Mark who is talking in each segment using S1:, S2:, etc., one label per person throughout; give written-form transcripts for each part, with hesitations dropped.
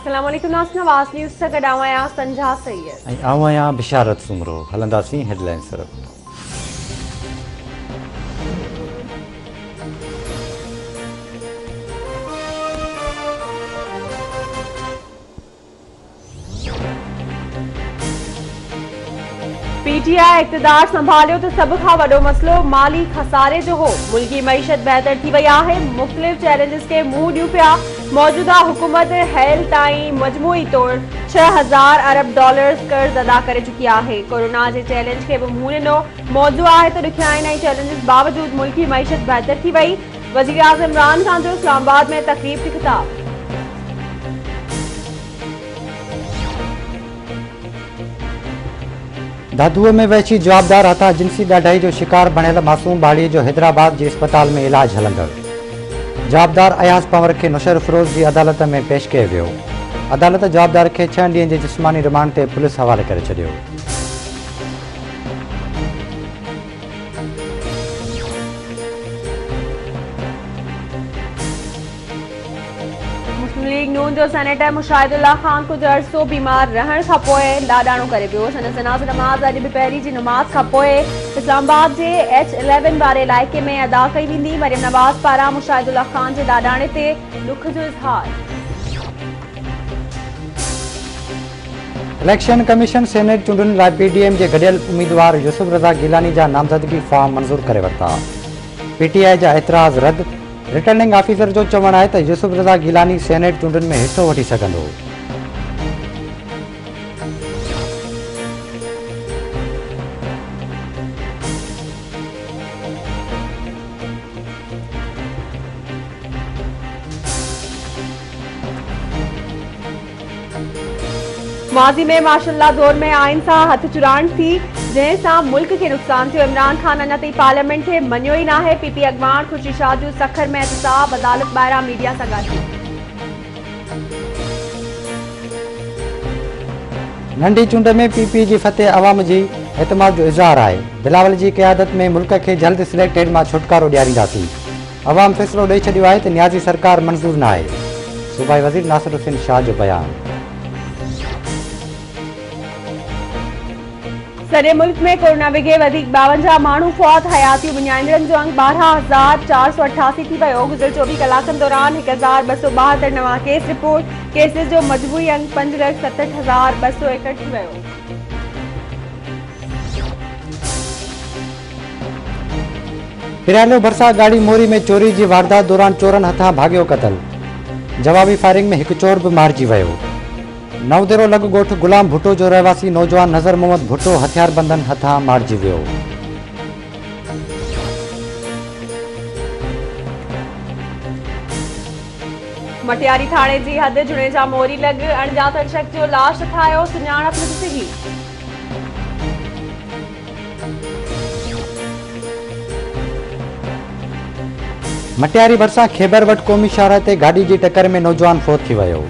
S1: अस्सलाम वालेकुम नाज़रीन, आवाज़ न्यूज़ से गॾावां संझा सैयद
S2: ऐं आऊं आहियां बिशारत सुमरो। हलंदासीं हेडलाइन तरफ़।
S1: पीटीआई इक़्तिदार संभालियो तो सब खां वॾो मसलो माली खसारे जो हो। मुल्की मईशत बेहतर थी वई आहे। मुख़्तलिफ़ चैलेंजिस के मुंहुं ॾियूं पिया। मौजूदा हुकूमत हेल ताईं मजमूई तौर 6000 अरब डॉलर्स कर्ज़ अदा करे चुकी आहे। कोरोना जे चैलेंज के भी मुंहुं ॾिनो। मौजू आहे तो ॾुखियाईनि ऐं चैलेंजिस बावजूद मुल्की मईशत बेहतर थी वई। वज़ीर आज़म इमरान खान जो इस्लामाबाद में तक़रीब ते ख़िताब।
S2: दादूअ में वहशी जवाबदार हथा जिनसी ॾाढाई जो शिकार बणियल मासूम बाड़ीअ जो हैदराबाद जे अस्पताल में इलाज हलंदड़। जवाबदार अयाज़ पंवर खे नुशर फिरोज़ जी अदालत में पेश कयो वियो। अदालत जवाबदार खे 6 ॾींहनि जे जिस्मानी रिमांड ते पुलिस हवाले करे छॾियो।
S1: मुस्लिम लीग नून जो सेनेटर मुशाहिदुल्लाह खान कुछ अरसो बीमार रहण खां पोइ लाडाणो करे वियो। संदसि जनाज़ो नमाज़ अॼु बि पहिरीं जी नमाज़ खां पोइ इस्लामाबाद जे H11 वारे इलाइक़े में अदा कई वेंदी। मरियम नवाज़ पारां मुशाहिदुल्लाह खान जे लाडाणे ते दुख जो इज़हार।
S2: इलेक्शन कमीशन सेनेट चूंडुनि लाइ PDM जे गॾियल उम्मीदवार यूसुफ रज़ा गिलानी जा नामज़दगी फॉर्म मंज़ूर करे वरिता। PTI जा एतिराज़ रद्द। रिटर्निंग ऑफिसर जो चवणु आहे त यूसुफ रज़ा गिलानी सेनेट चूंडुनि में हिसो वठी सघंदो।
S1: माज़ी में माशाल्लाह दौर में आइन सां हथ चुराण थी, जंहिं सां मुल्क के नुक़सान थियो। इमरान खान अञा ताईं पार्लियामेंट खे मञियो ई नाहे। PP अॻवान ख़ुर्शीद शाह जो सखर में एहतसाब। अदालत ॿाहिरां मीडिया सां ॻाल्हि।
S2: नंढी चूंड में PP जी फतेह अवाम जी एतमाद जो इज़हार आहे। बिलावल जी क़यादत में मुल्क खे जल्द सिलेक्टेड मां छुटकारो ॾियारींदासीं। अवाम फ़ैसिलो ॾेई छॾियो आहे त न्याज़ी सरकार मंज़ूर न आहे। सूबाई वज़ीर नासिर हुसैन शाह जो बयान।
S1: सॼे मुल्क में कोरोना विघे 52 माण्हू फौत। हयाती बुनियादनि जो अंग 12488 थी वियो। गुज़िरियल 24 कलाकनि दौरान 1272 नवां केस रिपोर्ट। केसिस जो मजमूई अंग 5,67,261 थी वियो।
S2: पिरालो भरसा गाड़ी मोरी में चोरी जी वारदात दौरान चोरनि हथां भाॻियो क़तल। जवाबी फायरिंग में हिकु चोर बि मारिजी वियो। नवदेरो लॻ ॻोठ गुलाम भुट्टो जो रहवासी नौजवान नज़र मोहम्मद भुट्टो हथियारबंदनि हथां मारिजी वियो।
S1: मटियारी थाणे जी हद जुणेजा मोरी लॻ अणॼातल शख़्स जो लाश ठाहियो। सुञाणप नथी सघी।
S2: मटियारी भरिसां खेबर वटि क़ौमी शाहराह ते गाॾी जी टकर में नौजवान फोत थी वियो।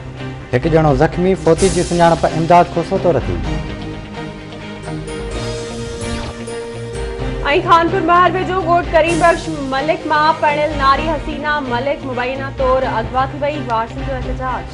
S2: हिकु ॼणो ज़ख़्मी। फोती जी सुञाणप इमदाद खोसो तौर थी।
S1: खानपुर महल वेझो ॻोठ करीम बख्श मलिक मां पढ़ियल नारी हसीना मलिक मुबैना तौर अगवा थी वई। वारसनि जो एहतजाज।